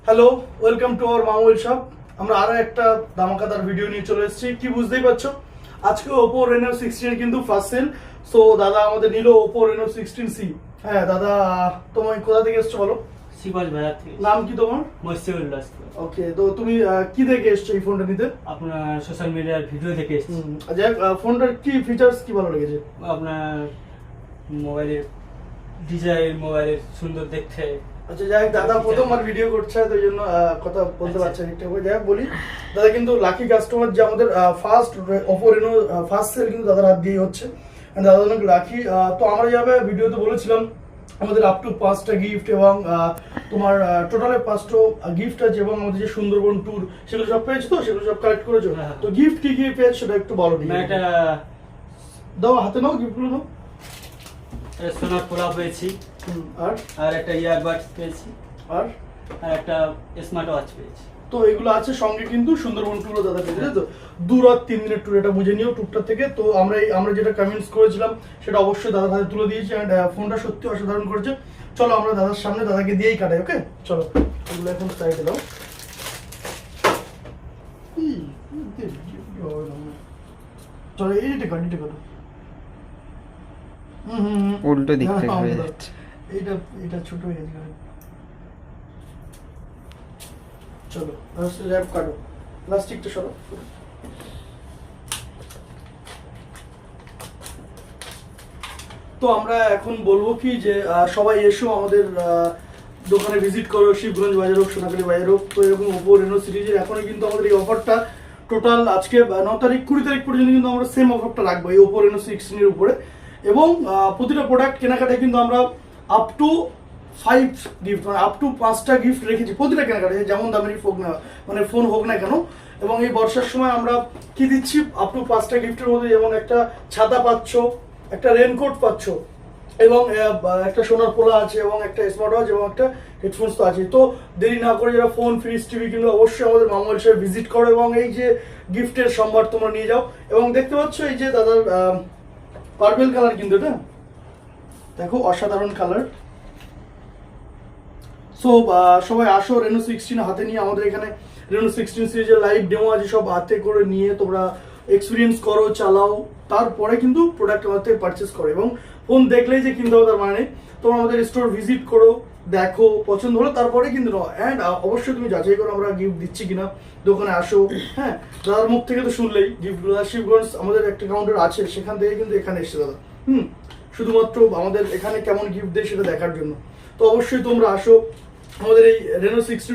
Hello, welcome to our Mamul shop. আমরা আরো একটা ধামাকাদার ভিডিও নিয়ে চলে এসেছি। কি বুঝতেই পারছো, আজকে Oppo Reno 16 এর কিন্তু ফার্স্ট সেল। সো দাদা আমাদের নিল Oppo Reno 16C। হ্যাঁ দাদা, তোমার কোথা থেকে এসছো বলো? শিবাজ বাজার থেকে। নাম কি তোমার? মসজিদুল্লাহ। ওকে, তো তুমি কি দেখে এসছো এই ফোনটা নিতে? আপনার সোশ্যাল মিডিয়ার ভিডিও দেখে এসেছি। যাই হোক, ফোনটার কি ফিচার্স কি ভালো লেগেছে? আপনার মোবাইলের ডিজাইন, মোবাইলের সুন্দর দেখতে। আচ্ছা যাই হোক, দাদা প্রথমবার ভিডিও করছে তো এই জন্য কথা বলতে পারছে না ঠিকঠাক। যাই হোক বলি, দাদা কিন্তু লাকি কাস্টমার, যে আমাদের first Oppo Reno first sale কিন্তু দাদার হাত দিয়েই হচ্ছে। দাদা অনেক লাকি। তো আমরা যেভাবে ভিডিওতে বলেছিলাম আমাদের আপ টু 5টা গিফট এবং তোমার টোটালে 5টা গিফট আছে এবং আমাদের যে সুন্দরবন ট্যুর সেগুলো সব পেয়েছো, তো সেগুলো সব কালেক্ট করেছো। তো গিফট কি কি পেয়েছো সেটা একটু বলো। এটা দাও, হাতে নাও গিফটগুলো নাও। সোনার পোলা পেয়েছি, আর আর একটা ইয়ারবাডস পেয়েছি, আর আর একটা স্মার্ট ওয়াচ পেয়েছি। তো এগুলো আছে, সঙ্গে কিন্তু সুন্দরবন ট্যুরও দাদা পেয়েছে। তো 2 রাত 3 দিনের ট্যুর, এটা বুঝে নিও ট্যুরটা থেকে। তো আমরা যেটা কমেন্টস করেছিলাম সেটা অবশ্যই দাদার হাতে তুলে দিয়েছি। অ্যান্ড ফোনটা সত্যি অসাধারণ করেছে। চলো আমরা দাদার সামনে দাদাকে দিয়েই কাটাই। ওকে চলো, এগুলো এখন সাইডে দাও। চলো এইটা কাটি, এটা কাটো। উল্টো দিক থেকে হয়ে যাচ্ছে। এটা ছোট হয়ে গেছে। চলো র্যাপ কাটো, প্লাস্টিকটা সরো। তো আমরা এখন বলবো কি যে সবাই এসো আমাদের দোকানে ভিজিট করো, শিবগঞ্জ বাজার হোক, সোনাখালী বাজার হোক। তো এরকম Oppo Reno সিরিজের এখনো কিন্তু আমাদের এই অফারটা টোটাল আজকে 9 তারিখ 20 তারিখ পর্যন্ত কিন্তু আমরা সেম অফারটা রাখবো এই Oppo Reno 16 এর উপরে। এবং প্রতিটা প্রোডাক্ট কেনাকাটায় কিন্তু আমরা আপ টু 5 গিফট, মানে আপ টু 5টা গিফট রেখেছি প্রতিটা কেনাকাটায়, যেমন দামেরই ফোন না মানে ফোন হোক না কেন। এবং এই বর্ষার সময় আমরা কি দিচ্ছি, আপ টু 5টা গিফটের মধ্যে যেমন একটা ছাতা পাচ্ছ, একটা রেনকোট পাচ্ছ, এবং একটা সোনার পোলা আছে, এবং একটা স্মার্ট ওয়াচ, এবং একটা হেডফোনস তো আছে। তো দেরি না করে যারা ফোন, ফ্রিজ, টিভি কিনবে অবশ্যই আমাদের মামুল শপে ভিজিট করো এবং এই যে গিফটের সম্ভার তোমরা নিয়ে যাও। এবং দেখতে পাচ্ছ এই যে দাদার পার্পল কালার, কিন্তু এটা দেখো অসাধারণ কালার। সো সবাই আসো Reno 16 হাতে নিয়ে। আমাদের এখানে Reno 16 সিরিজের লাইভ ডেমো আছে, সব হাতে করে নিয়ে তোমরা এক্সপিরিয়েন্স করো, চালাও, তারপরে কিন্তু প্রোডাক্ট আমাদের থেকে পারচেস করো। এবং ফোন দেখলেই যে কিনতে হবে তার মানে নেই, তোমরা আমাদের স্টোর ভিজিট করো, দেখো, পছন্দ হলো তারপরে কিন্তু নাও। অ্যান্ড অবশ্যই তুমি যাচাই করো আমরা গিফট দিচ্ছি কিনা, দোকানে আসো। হ্যাঁ, দাদার মুখ থেকে তো শুনলেই গিফটগুলো। শিবগঞ্জ আমাদের একটা কাউন্টার আছে, সেখান থেকে কিন্তু এখানে এসছে দাদা। শুধুমাত্র আমাদের এখানে কেমন গিফট দেয় সেটা দেখার জন্য। তো অবশ্যই তোমরা আসো আমাদের এই Reno 16